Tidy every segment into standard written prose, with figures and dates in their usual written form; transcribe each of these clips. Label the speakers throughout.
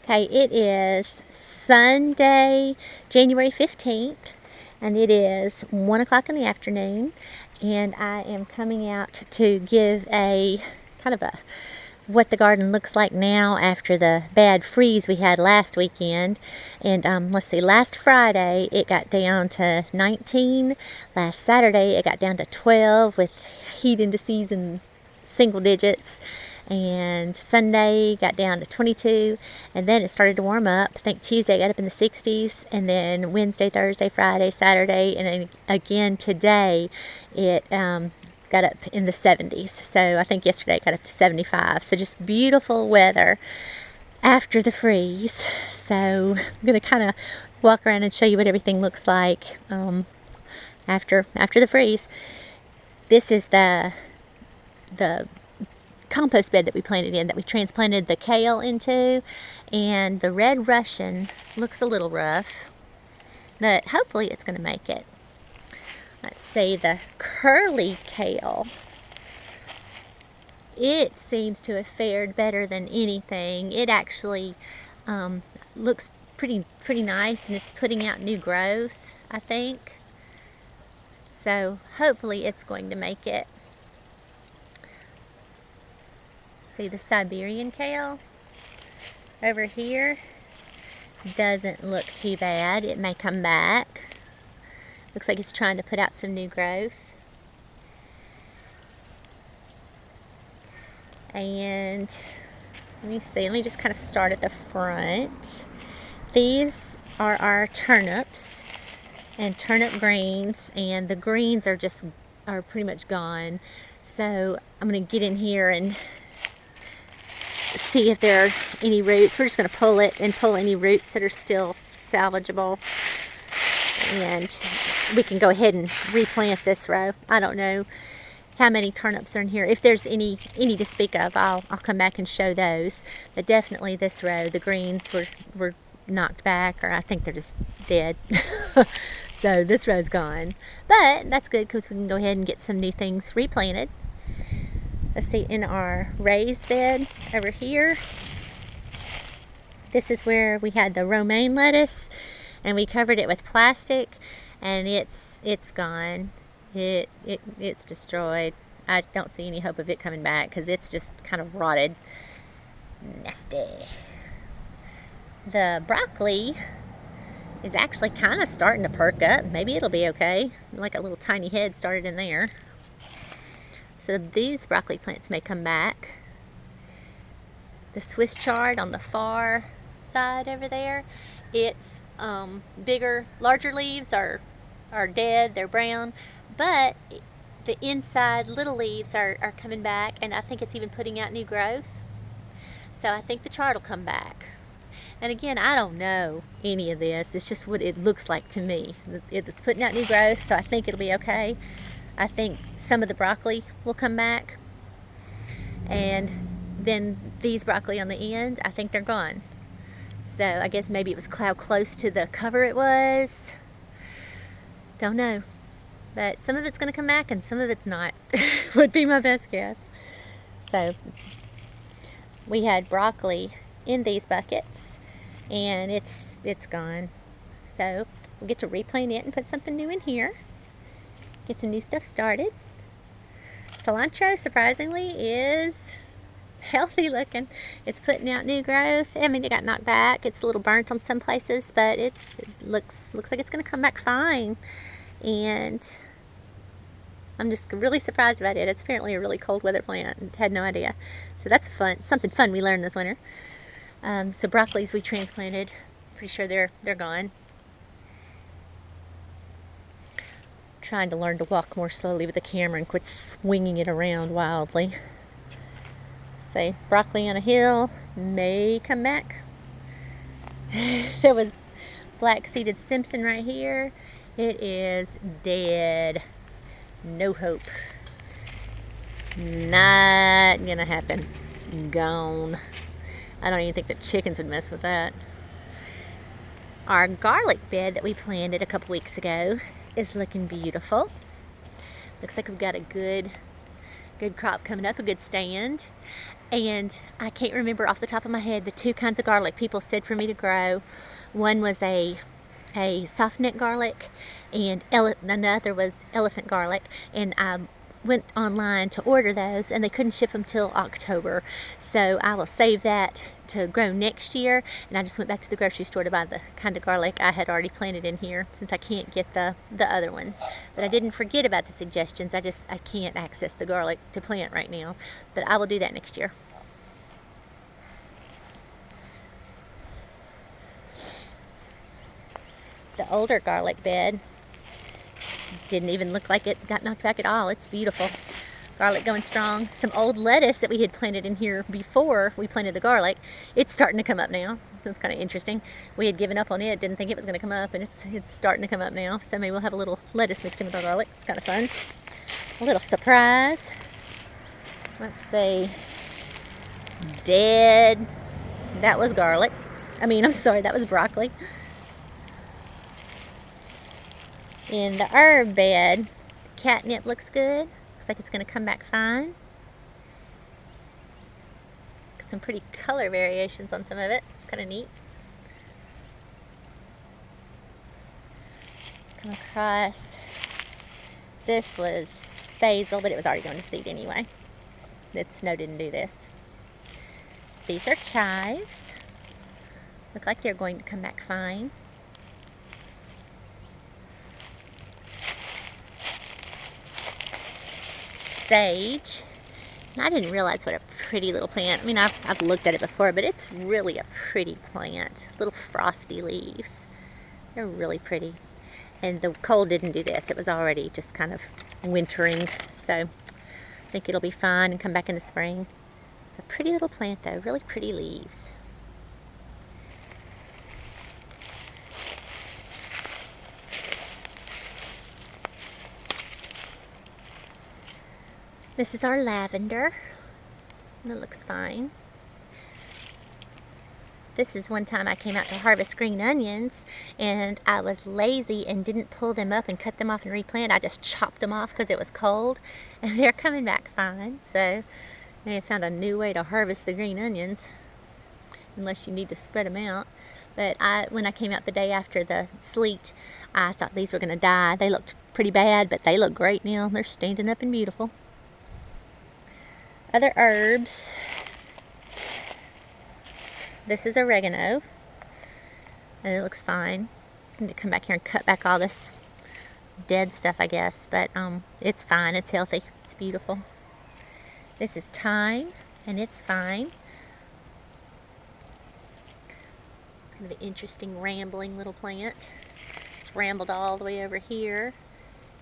Speaker 1: Okay, it is Sunday, January 15th, and it is 1 o'clock in the afternoon, and I am coming out to give a kind of a what the garden looks like now after the bad freeze we had last weekend. And let's see, last Friday it got down to 19. Last Saturday it got down to 12 with heat indices in single digits. And Sunday got down to 22, and then it started to warm up. I think Tuesday got up in the 60s, and then Wednesday, Thursday, Friday, Saturday, and then again today it got up in the 70s. So I think yesterday it got up to 75. So just beautiful weather after the freeze. So I'm going to kind of walk around and show you what everything looks like after the freeze. This is the compost bed that we planted in, that we transplanted the kale into, and the red Russian looks a little rough, but hopefully it's going to make it. Let's see, the curly kale, it seems to have fared better than anything. It actually looks pretty nice, and it's putting out new growth, I think. So hopefully it's going to make it. See, the Siberian kale over here doesn't look too bad. It may come back. Looks like it's trying to put out some new growth. And let me see, let me just kind of start at the front. These are our turnips and turnip greens, and the greens are pretty much gone. So I'm going to get in here and see if there are any roots. We're just going to pull it and pull any roots that are still salvageable, and we can go ahead and replant this row. I don't know how many turnips are in here. If there's any to speak of, I'll come back and show those. But definitely this row, the greens were knocked back, or I think they're just dead. So this row's gone, but that's good because we can go ahead and get some new things replanted. Let's see, in our raised bed over here, this is where we had the romaine lettuce, and we covered it with plastic, and it's gone. It's destroyed. I don't see any hope of it coming back because it's just kind of rotted. Nasty. The broccoli is actually kind of starting to perk up. Maybe it'll be okay. Like a little tiny head started in there. So these broccoli plants may come back. The Swiss chard on the far side over there, it's bigger, larger leaves are dead, they're brown, but the inside little leaves are coming back, and I think it's even putting out new growth. So I think the chard will come back. And again, I don't know any of this. It's just what it looks like to me. It's putting out new growth, so I think it'll be okay. I think some of the broccoli will come back, and then these broccoli on the end, I think they're gone. So I guess maybe it was how close to the cover it was. Don't know. But some of it's going to come back and some of it's not. Would be my best guess. So we had broccoli in these buckets, and it's gone. So we'll get to replant it and put something new in here. Get some new stuff started. Cilantro, surprisingly, is healthy looking. It's putting out new growth. I mean, it got knocked back. It's a little burnt on some places, but it looks like it's going to come back fine. And I'm just really surprised about it. It's apparently a really cold weather plant. Had no idea. So that's something fun we learned this winter. So broccolis we transplanted. Pretty sure they're gone. Trying to learn to walk more slowly with the camera and quit swinging it around wildly. Say, broccoli on a hill may come back. There was black-seeded Simpson right here. It is dead. No hope. Not gonna happen. Gone. I don't even think the chickens would mess with that. Our garlic bed that we planted a couple weeks ago is looking beautiful. Looks like we've got a good crop coming up, a good stand. And I can't remember off the top of my head the two kinds of garlic people said for me to grow. One was a soft neck garlic, and another was elephant garlic. And I went online to order those, and they couldn't ship them till October. So I will save that to grow next year. And I just went back to the grocery store to buy the kind of garlic I had already planted in here, since I can't get the other ones. But I didn't forget about the suggestions. I can't access the garlic to plant right now. But I will do that next year. The older garlic bed didn't even look like it got knocked back at all. It's beautiful. Garlic going strong. Some old lettuce that we had planted in here before we planted the garlic, it's starting to come up now. So it's kind of interesting. We had given up on it, didn't think it was going to come up, and it's starting to come up now. So maybe we'll have a little lettuce mixed in with our garlic. It's kind of fun. A little surprise. Let's see. Dead. That was garlic. I'm sorry, that was broccoli. In the herb bed, catnip looks good. Looks like it's going to come back fine. Some pretty color variations on some of it. It's kind of neat. Come across, this was basil, but it was already going to seed anyway. The snow didn't do this. These are chives. Look like they're going to come back fine. Sage. And I didn't realize what a pretty little plant. I've looked at it before, but it's really a pretty plant. Little frosty leaves. They're really pretty. And the cold didn't do this. It was already just kind of wintering. So I think it'll be fine and come back in the spring. It's a pretty little plant though. Really pretty leaves. This is our lavender, and it looks fine. This is one time I came out to harvest green onions, and I was lazy and didn't pull them up and cut them off and replant. I just chopped them off because it was cold, and they're coming back fine. So I have found a new way to harvest the green onions, unless you need to spread them out. But when I came out the day after the sleet, I thought these were going to die. They looked pretty bad, but they look great now. They're standing up and beautiful. Other herbs. This is oregano, and it looks fine. I need to come back here and cut back all this dead stuff, I guess, but it's fine. It's healthy. It's beautiful. This is thyme, and it's fine. It's going to be an interesting, rambling little plant. It's rambled all the way over here,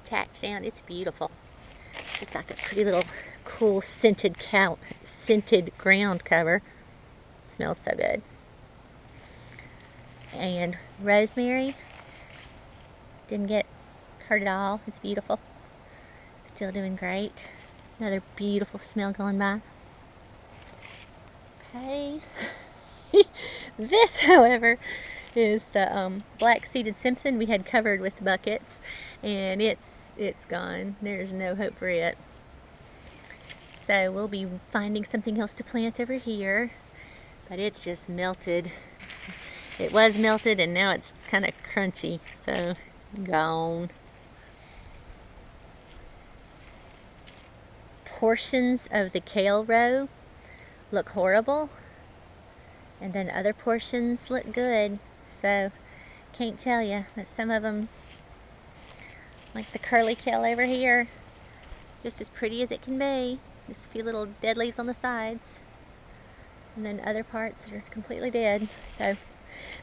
Speaker 1: tacked down. It's beautiful. Just like a pretty little cool scented ground cover. Smells so good. And rosemary didn't get hurt at all. It's beautiful. Still doing great. Another beautiful smell going by. Okay. This, however, is the black seeded Simpson we had covered with buckets, and it's gone. There's no hope for it. So we'll be finding something else to plant over here, but it's just melted. It was melted, and now it's kind of crunchy, so gone. Portions of the kale row look horrible, and then other portions look good. So can't tell you, but some of them, like the curly kale over here, just as pretty as it can be. Just a few little dead leaves on the sides, and then other parts are completely dead. So,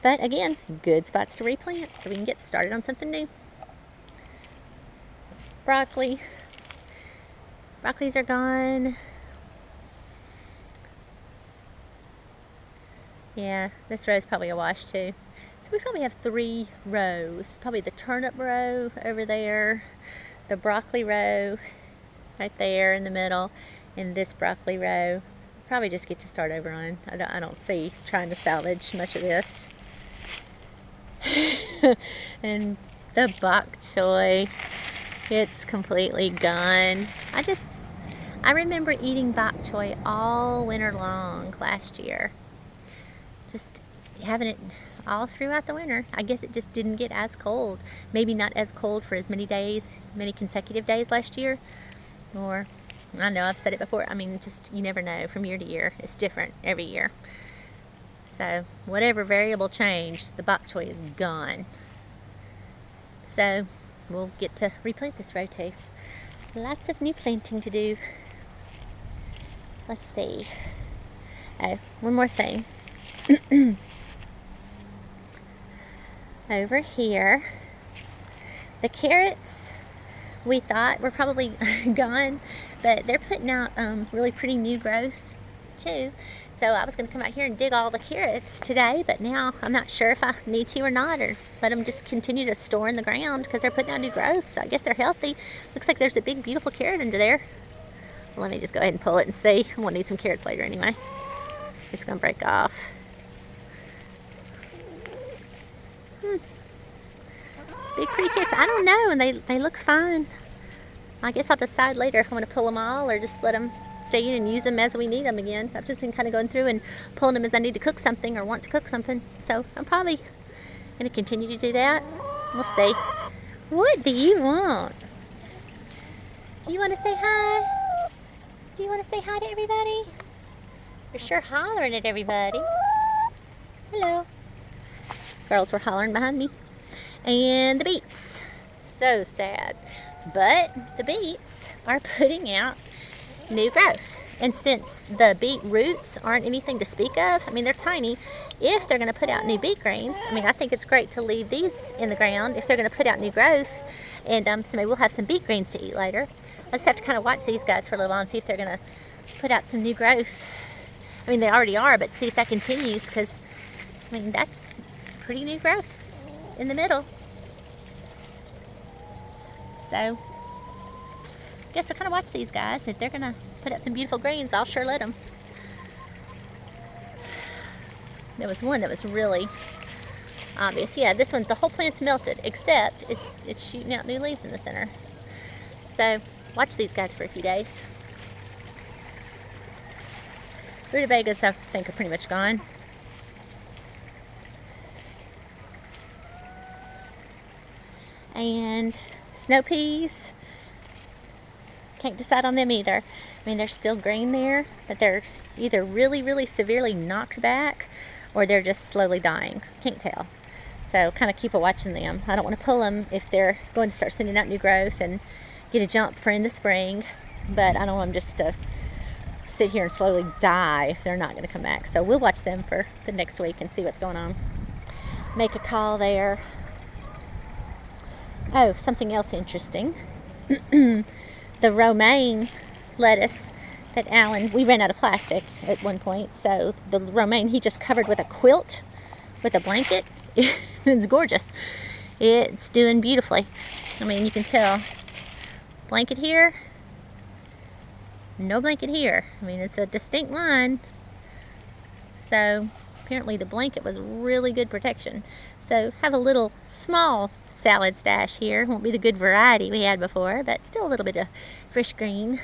Speaker 1: but again, good spots to replant so we can get started on something new. Broccoli. Broccolis are gone. Yeah, this row is probably a wash too. So we probably have 3 rows. Probably the turnip row over there, the broccoli row right there in the middle, and this broccoli row. Probably just get to start over on. I don't see trying to salvage much of this. And the bok choy, it's completely gone. I remember eating bok choy all winter long last year. Just having it all throughout the winter. I guess it just didn't get as cold. Maybe not as cold for as many days, many consecutive days last year. Or, I know I've said it before, I mean, just you never know from year to year. It's different every year. So, whatever variable changed, the bok choy is gone. So, we'll get to replant this row too. Lots of new planting to do. Let's see. Oh, one more thing. Over here, the carrots we thought were probably gone, but they're putting out really pretty new growth too. So I was going to come out here and dig all the carrots today, but now I'm not sure if I need to or not, or let them just continue to store in the ground because they're putting out new growth. So I guess they're healthy. Looks like there's a big, beautiful carrot under there. Well, let me just go ahead and pull it and see. I'm going to need some carrots later anyway. It's going to break off. Big, pretty carrots. I don't know, and they look fine. I guess I'll decide later if I want to pull them all or just let them stay in and use them as we need them again. I've just been kind of going through and pulling them as I need to cook something or want to cook something. So I'm probably going to continue to do that. We'll see. What do you want? Do you want to say hi? Do you want to say hi to everybody? You're sure hollering at everybody. Hello. Girls were hollering behind me. And the beets. So sad. But the beets are putting out new growth. And since the beet roots aren't anything to speak of, I mean, they're tiny. If they're going to put out new beet greens, I mean, I think it's great to leave these in the ground if they're going to put out new growth. And so maybe we'll have some beet greens to eat later. I just have to kind of watch these guys for a little while and see if they're going to put out some new growth. I mean, they already are, but see if that continues, because, I mean, that's pretty new growth in the middle. So, I guess I'll kind of watch these guys. If they're going to put out some beautiful greens, I'll sure let them. There was one that was really obvious. Yeah, this one, the whole plant's melted, except it's shooting out new leaves in the center. So, watch these guys for a few days. Rutabagas, I think, are pretty much gone. And snow peas, can't decide on them either. I mean, they're still green there, but they're either really, really severely knocked back or they're just slowly dying. Can't tell. So kind of keep a watching them. I don't want to pull them if they're going to start sending out new growth and get a jump for in the spring, but I don't want them just to sit here and slowly die if they're not going to come back. So we'll watch them for the next week and see what's going on. Make a call there. Oh, something else interesting. The romaine lettuce that Alan, we ran out of plastic at one point, so the romaine he just covered with a quilt, with a blanket. It's gorgeous. It's doing beautifully. I mean, you can tell. Blanket here, no blanket here. I mean, it's a distinct line. So apparently the blanket was really good protection. So have a little small salad stash here. Won't be the good variety we had before, but still a little bit of fresh green.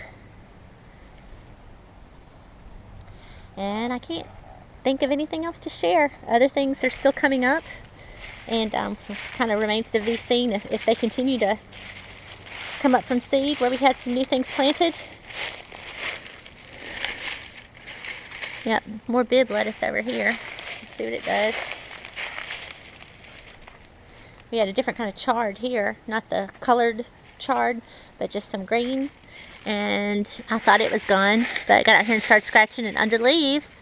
Speaker 1: And I can't think of anything else to share. Other things are still coming up, and kind of remains to be seen if they continue to come up from seed where we had some new things planted. Yep, more bib lettuce over here. Let's see what it does. We had a different kind of chard here, not the colored chard, but just some green. And I thought it was gone, but got out here and started scratching it under leaves.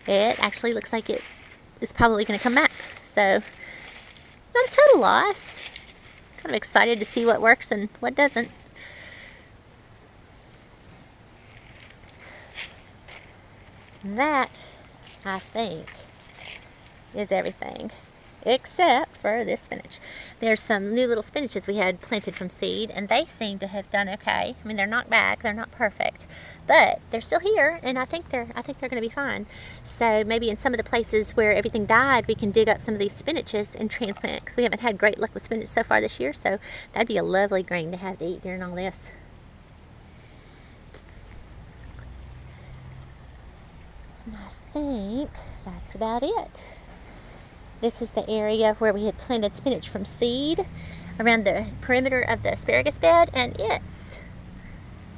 Speaker 1: It actually looks like it is probably going to come back. So, not a total loss. Kind of excited to see what works and what doesn't. That, I think, is everything. Except for this spinach. There's some new little spinaches we had planted from seed, and they seem to have done okay. I mean, they're not back, they're not perfect, but they're still here, and I think they're going to be fine. So maybe in some of the places where everything died, we can dig up some of these spinaches and transplant, because we haven't had great luck with spinach so far this year. So that'd be a lovely grain to have to eat during all this. think that's about it. This is the area where we had planted spinach from seed around the perimeter of the asparagus bed, and it's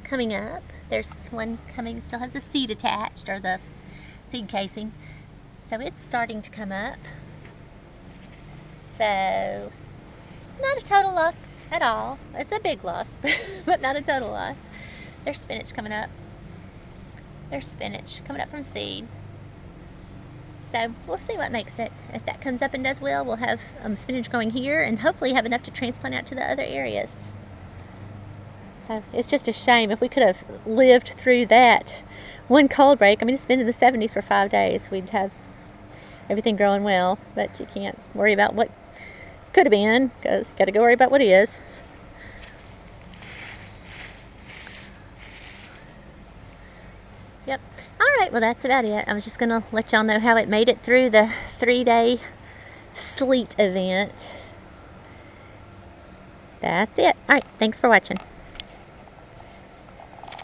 Speaker 1: coming up. There's one coming, still has the seed attached, or the seed casing. So it's starting to come up. So not a total loss at all. It's a big loss, but not a total loss. There's spinach coming up. There's spinach coming up from seed. So we'll see what makes it. If that comes up and does well, we'll have spinach going here and hopefully have enough to transplant out to the other areas. So it's just a shame. If we could have lived through that one cold break, I mean, it's been in the 70s for 5 days, we'd have everything growing well, but you can't worry about what could have been, because you got to go worry about what is. Yep. All right, well, that's about it. I was just going to let y'all know how it made it through the 3-day sleet event. That's it. All right, thanks for watching.